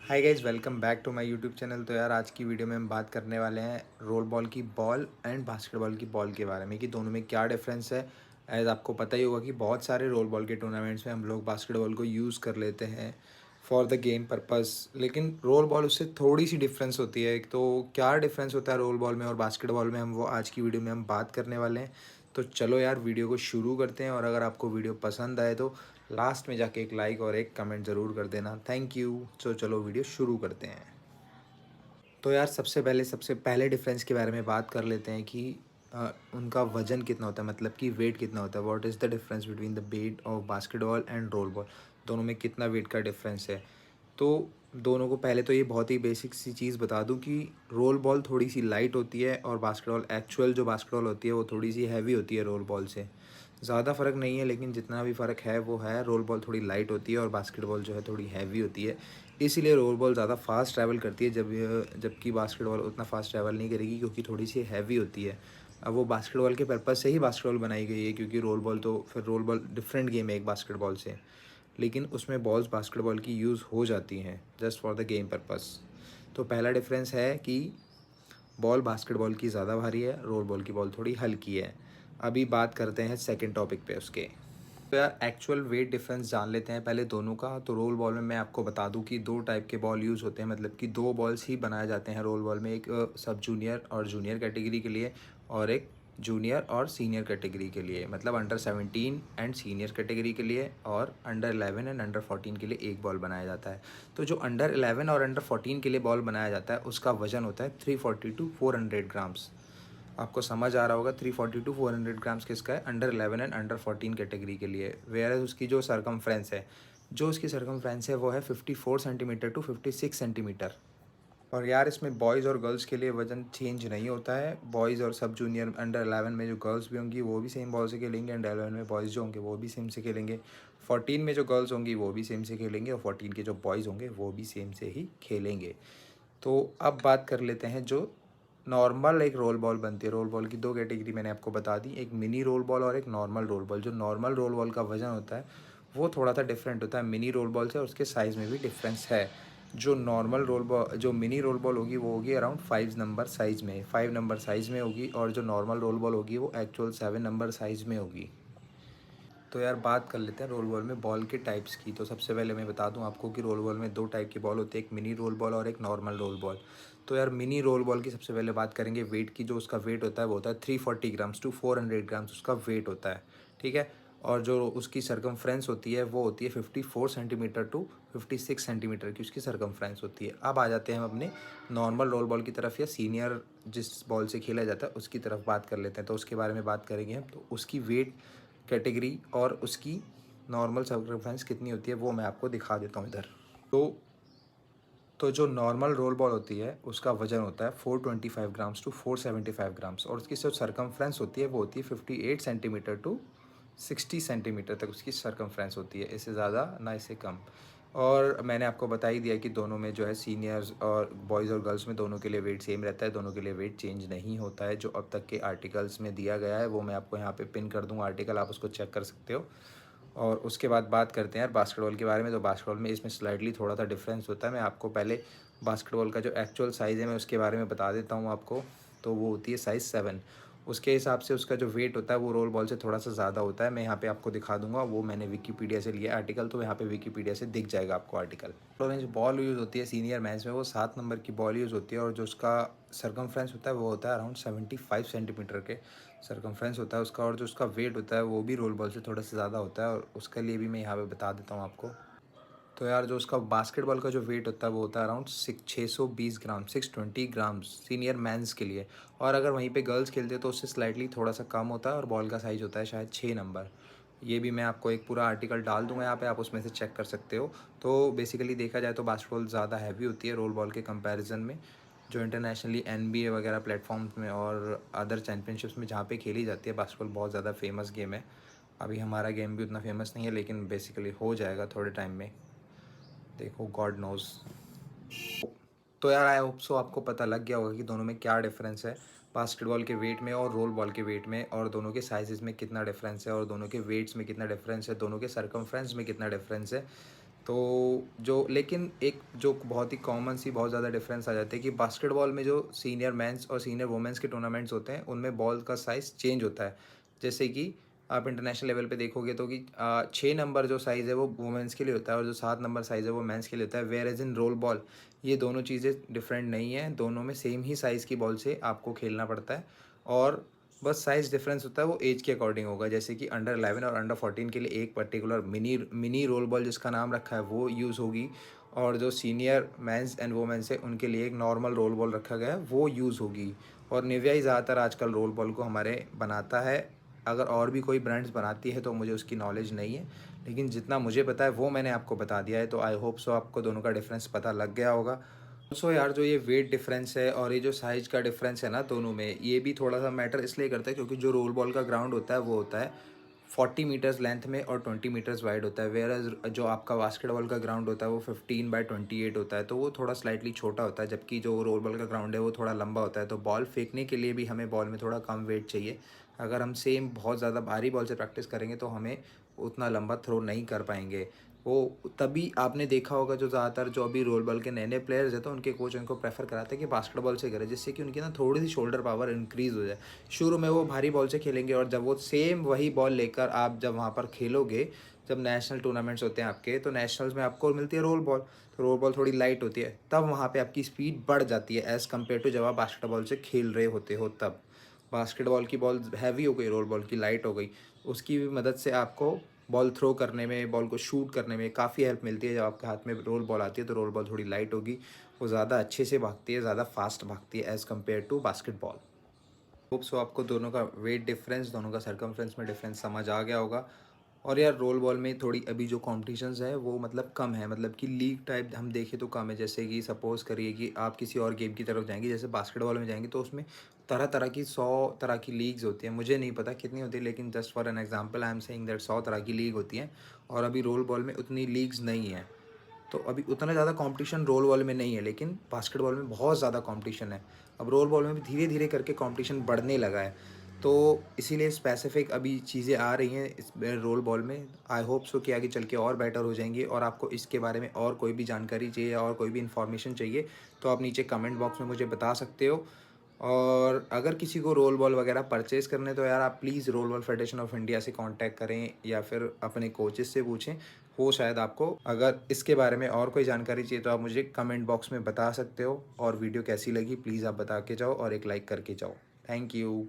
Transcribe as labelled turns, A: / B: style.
A: Hi guys, welcome back to my YouTube channel. तो यार आज की वीडियो में हम बात करने वाले हैं रोल बॉल की बॉल एंड बास्केटबॉल की बॉल के बारे में कि दोनों में क्या डिफरेंस है। एज आपको पता ही होगा कि बहुत सारे रोल बॉल के टूर्नामेंट्स में हम लोग बास्केटबॉल को यूज़ कर लेते हैं फॉर द गेम पर्पस, लेकिन रोल बॉल उससे थोड़ी सी डिफरेंस होती है। एक तो क्या डिफरेंस होता है रोल बॉल में और बास्केटबॉल में, हम वो आज की वीडियो में हम बात करने वाले हैं। तो चलो यार वीडियो को शुरू करते हैं, और अगर आपको वीडियो पसंद आए तो लास्ट में जाके एक लाइक और एक कमेंट ज़रूर कर देना। Thank you. तो चलो वीडियो शुरू करते हैं। तो यार सबसे पहले डिफरेंस के बारे में बात कर लेते हैं कि उनका वज़न कितना होता है, मतलब कि वेट कितना होता है। What is the difference between the weight of basketball and role ball. दोनों में कितना वेट का डिफरेंस है। तो दोनों को पहले तो ये बहुत ही बेसिक सी चीज़ बता दूं कि रोल बॉल थोड़ी सी लाइट होती है और बास्केटबॉल, एक्चुअल जो बास्केटबॉल होती है वो थोड़ी सी हैवी होती है रोल बॉल से। ज़्यादा फ़र्क नहीं है, लेकिन जितना भी फ़र्क है वो है, रोल बॉल थोड़ी लाइट होती है और बास्केटबॉल जो है थोड़ी हैवी होती है। इसीलिए रोल बॉल ज़्यादा फास्ट ट्रैवल करती है, जबकि बास्केटबॉल उतना फास्ट ट्रैवल नहीं करेगी क्योंकि थोड़ी सी हैवी होती है। अब वो बास्केटबॉल के पर्पज़ से ही बास्केटबॉल बनाई गई है, क्योंकि रोल बॉल डिफरेंट गेम है एक बास्केटबॉल से, लेकिन उसमें बॉल्स बास्केटबॉल की यूज़ हो जाती हैं just for the game purpose. तो पहला डिफरेंस है कि बॉल बास्केटबॉल की ज़्यादा भारी है, रोल बॉल की बॉल थोड़ी हल्की है। अभी बात करते हैं सेकंड टॉपिक पे उसके। तो यार एक्चुअल वेट डिफरेंस जान लेते हैं पहले दोनों का। तो रोल बॉल में मैं आपको बता दूं कि दो टाइप के बॉल यूज़ होते हैं, मतलब कि दो बॉल्स ही बनाए जाते हैं रोल बॉल में। एक सब जूनियर और जूनियर कैटेगरी के लिए, और एक जूनियर और सीनियर कैटेगरी के लिए, मतलब अंडर 17 एंड सीनियर कैटेगरी के लिए, और अंडर 11 एंड अंडर 14 के लिए एक बॉल बनाया जाता है। तो जो अंडर 11 और अंडर 14 के लिए बॉल बनाया जाता है उसका वजन होता है 340 to 400 ग्राम्स। आपको समझ आ रहा होगा 340 to 400 ग्राम्स किसका है, अंडर 11 एंड अंडर 14 कैटेगरी के लिए। वेयर उसकी जो सरकमफ्रेंस है, वो है 54 सेंटीमीटर to 56 सेंटीमीटर। और यार इसमें बॉयज़ और गर्ल्स के लिए वज़न चेंज नहीं होता है। बॉयज़ और सब जूनियर अंडर 11 में जो गर्ल्स भी होंगी वो भी सेम बॉल से खेलेंगे, अंडर 11 में बॉयज़ जो होंगे वो भी सेम से खेलेंगे, 14 में जो गर्ल्स होंगी वो भी सेम से खेलेंगे, और 14 के जो बॉयज़ होंगे वो भी सेम से ही खेलेंगे। तो अब बात कर लेते हैं जो नॉर्मल एक रोल बॉल बनती है। रोल बॉल की दो कैटेगरी मैंने आपको बता दी, एक मिनी रोल बॉल और एक नॉर्मल रोल बॉल। जो नॉर्मल रोल बॉल का वजन होता है वो थोड़ा सा डिफरेंट होता है मिनी रोल बॉल से, और उसके साइज़ में भी डिफरेंस है। जो मिनी रोल बॉल होगी वो होगी अराउंड 5 नंबर साइज़ में होगी, और जो नॉर्मल रोल बॉल होगी वो एक्चुअल 7 नंबर साइज़ में होगी। तो यार बात कर लेते हैं रोल बॉल में बॉल के टाइप्स की। तो सबसे पहले मैं बता दूं आपको कि रोल बॉल में दो टाइप की बॉल होती है, एक मिनी रोल बॉल और एक नॉर्मल रोल बॉल। तो यार मिनी रोल बॉल की सबसे पहले बात करेंगे वेट की। जो उसका वेट होता है वो होता है 340 ग्राम्स to 400 ग्राम्स उसका वेट होता है, ठीक है। और जो उसकी सरकमफ्रेंस होती है वो होती है 54 सेंटीमीटर to 56 सेंटीमीटर की उसकी सरकमफ्रेंस होती है। अब आ जाते हैं हम अपने नॉर्मल रोल बॉल की तरफ, या सीनियर जिस बॉल से खेला जाता है उसकी तरफ बात कर लेते हैं। तो उसके बारे में बात करेंगे हम। तो उसकी वेट कैटेगरी और उसकी नॉर्मल सर्कमफ्रेंस कितनी होती है वो मैं आपको दिखा देता हूँ इधर। तो तो जो नॉर्मल रोल बॉल होती है उसका वजन होता है 425 ग्राम्स to 475 ग्राम्स, और उसकी जो सरकमफ्रेंस होती है वो होती है 58 सेंटीमीटर to 60 सेंटीमीटर तक उसकी सरकमफ्रेंस होती है, इससे ज़्यादा ना इससे कम। और मैंने आपको बता ही दिया कि दोनों में जो है सीनियर्स और बॉयज़ और गर्ल्स में दोनों के लिए वेट सेम रहता है, दोनों के लिए वेट चेंज नहीं होता है। जो अब तक के आर्टिकल्स में दिया गया है वो मैं आपको यहाँ पे पिन कर दूँगा आर्टिकल, आप उसको चेक कर सकते हो। और उसके बाद बात करते हैं यार बास्केटबॉल के बारे में। तो बास्केटबॉल में इसमें स्लाइटली थोड़ा सा डिफरेंस होता है। मैं आपको पहले बास्केटबॉल का जो एक्चुअल साइज़ है मैं उसके बारे में बता देता हूँ आपको। तो वो होती है साइज़ 7। उसके हिसाब से उसका जो वेट होता है वो रोल बॉल से थोड़ा सा ज़्यादा होता है। मैं यहाँ पे आपको दिखा दूंगा, वो मैंने विकीपीडिया से लिया आर्टिकल, तो यहाँ पे विकीपीडिया से दिख जाएगा आपको आर्टिकल। तो जो बॉल यूज़ होती है सीनियर मैच में वो 7 नंबर की बॉल यूज़ होती है, और जो उसका सरकमफ्रेंस होता है वो होता है अराउंड 75 सेंटीमीटर के सरकमफ्रेंस होता है उसका। और जो उसका वेट होता है वो भी रोल बॉल से थोड़ा सा ज़्यादा होता है, और उसके लिए भी मैं यहाँ पे बता देता हूँ आपको। तो यार जो उसका बास्केटबॉल का जो वेट होता है वो होता है अराउंड 620 ग्राम, 620 ग्राम्स सीनियर मैंस के लिए। और अगर वहीं पे गर्ल्स खेलते हैं तो उससे स्लाइटली थोड़ा सा कम होता है, और बॉल का साइज़ होता है शायद 6 नंबर। ये भी मैं आपको एक पूरा आर्टिकल डाल दूंगा यहाँ पे, आप उसमें से चेक कर सकते हो। तो बेसिकली देखा जाए तो बास्केटबॉल ज़्यादा हैवी होती है रोल बॉल के कंपैरिजन में। जो इंटरनेशनली NBA वगैरह प्लेटफॉर्म्स में और अदर चैम्पियनशिप्स में जहाँ पे खेली जाती है, बास्केटबॉल बहुत ज़्यादा फेमस गेम है। अभी हमारा गेम भी उतना फेमस नहीं है, लेकिन बेसिकली हो जाएगा थोड़े टाइम में, देखो गॉड नोज़। तो यार आई होप सो आपको पता लग गया होगा कि दोनों में क्या डिफरेंस है बास्केटबॉल के वेट में और रोल बॉल के वेट में, और दोनों के साइजेस में कितना डिफरेंस है, और दोनों के वेट्स में कितना डिफरेंस है, दोनों के सरकमफ्रेंस में कितना डिफरेंस है। तो जो लेकिन एक जो बहुत ही कॉमन सी बहुत ज़्यादा डिफरेंस आ जाती है कि बास्केटबॉल में जो सीनियर मेंस और सीनियर वुमेन्स के टूर्नामेंट्स होते हैं उनमें बॉल का साइज़ चेंज होता है। जैसे कि आप इंटरनेशनल लेवल पे देखोगे तो कि 6 नंबर जो साइज़ है वो वुमेन्स के लिए होता है और जो 7 नंबर साइज़ है वो मेंस के लिए होता है। Whereas in roll ball ये दोनों चीज़ें डिफरेंट नहीं है, दोनों में सेम ही साइज़ की बॉल से आपको खेलना पड़ता है और बस साइज़ डिफरेंस होता है वो एज के अकॉर्डिंग होगा। जैसे कि अंडर 11 और अंडर 14 के लिए एक particular mini mini role ball जिसका नाम रखा है वो यूज़ होगी और जो सीनियर मेंस एंड वुमेन्स है उनके लिए एक नॉर्मल रोल बॉल रखा गया है वो यूज़ होगी। और निविया ही ज़्यादातर आजकल रोल बॉल को हमारे बनाता है। अगर और भी कोई ब्रांड्स बनाती है तो मुझे उसकी नॉलेज नहीं है, लेकिन जितना मुझे पता है वो मैंने आपको बता दिया है। तो आई होप सो आपको दोनों का डिफरेंस पता लग गया होगा। ऑल्सो यार जो ये वेट डिफरेंस है और ये जो साइज का डिफरेंस है ना दोनों में, ये भी थोड़ा सा मैटर इसलिए करता है क्योंकि जो रोल बॉल का ग्राउंड होता है वो होता है 40 मीटर्स लेंथ में और 20 मीटर्स वाइड होता है। वेयर एज जो आपका बास्केटबॉल का ग्राउंड होता है वो 15/28 होता है, तो वो थोड़ा स्लाइटली छोटा होता है, जबकि जो रोल बॉल का ग्राउंड है वो थोड़ा लंबा होता है। तो बॉल फेंकने के लिए भी हमें बॉल में थोड़ा कम वेट चाहिए। अगर हम सेम बहुत ज़्यादा भारी बॉल से प्रैक्टिस करेंगे तो हमें उतना लंबा थ्रो नहीं कर पाएंगे। वो तभी आपने देखा होगा जो ज़्यादातर जो अभी रोल बॉल के नए नए प्लेयर्स हैं तो उनके कोच उनको प्रेफर कराते हैं कि बास्केटबॉल से करें, जिससे कि उनकी ना थोड़ी सी शोल्डर पावर इंक्रीज़ हो जाए। शुरू में वो भारी बॉल से खेलेंगे और जब वो सेम वही बॉल लेकर आप जब वहाँ पर खेलोगे, जब नेशनल टूर्नामेंट्स होते हैं आपके, तो नेशनल्स में आपको मिलती है रोल बॉल, तो रोल बॉल थोड़ी लाइट होती है, तब वहाँ पे आपकी स्पीड बढ़ जाती है एज़ कम्पेयर टू जब आप बास्केटबॉल से खेल रहे होते हो तब। बास्केटबॉल की बॉल हैवी हो गई, रोल बॉल की लाइट हो गई, उसकी भी मदद से आपको बॉल थ्रो करने में, बॉल को शूट करने में काफ़ी हेल्प मिलती है। जब आपके हाथ में रोल बॉल आती है तो रोल बॉल थोड़ी लाइट होगी, वो ज़्यादा अच्छे से भागती है, ज़्यादा फास्ट भागती है as compare to basketball. Hope so आपको दोनों का वेट डिफरेंस, दोनों का सर्कमफ्रेंस में डिफरेंस समझ आ गया होगा। और यार रोल बॉल में थोड़ी अभी जो कॉम्पिटिशन्स है वो मतलब कम है, मतलब कि लीग टाइप हम देखें तो कम है। जैसे कि सपोज़ करिए कि आप किसी और गेम की तरफ जाएंगे, जैसे बास्केटबॉल में जाएंगे तो उसमें तरह तरह की 100 तरह की लीग्स होती हैं। मुझे नहीं पता कितनी होती है, लेकिन just for an example I am saying that 100 तरह की लीग होती हैं। और अभी रोल बॉल में उतनी लीग्स नहीं है, तो अभी उतना ज़्यादा कंपटीशन रोल बॉल में नहीं है, लेकिन बास्केटबॉल में बहुत ज़्यादा कंपटीशन है। अब रोल बॉल में भी धीरे धीरे करके कंपटीशन बढ़ने लगा है, तो इसीलिए स्पेसिफिक अभी चीज़ें आ रही हैं इस रोल बॉल में। आई होप सो कि आगे चल के और बेटर हो जाएंगी। और आपको इसके बारे में और कोई भी जानकारी चाहिए और कोई भी इन्फॉर्मेशन चाहिए तो आप नीचे कमेंट बॉक्स में मुझे बता सकते हो। और अगर किसी को रोल बॉल वगैरह परचेज़ करने तो यार आप please role ball federation of India से कांटेक्ट करें या फिर अपने कोचेस से पूछें, वो शायद आपको अगर इसके बारे में और कोई जानकारी चाहिए तो आप मुझे कमेंट बॉक्स में बता सकते हो। और वीडियो कैसी लगी प्लीज़ आप बता के जाओ और एक लाइक करके जाओ। Thank you.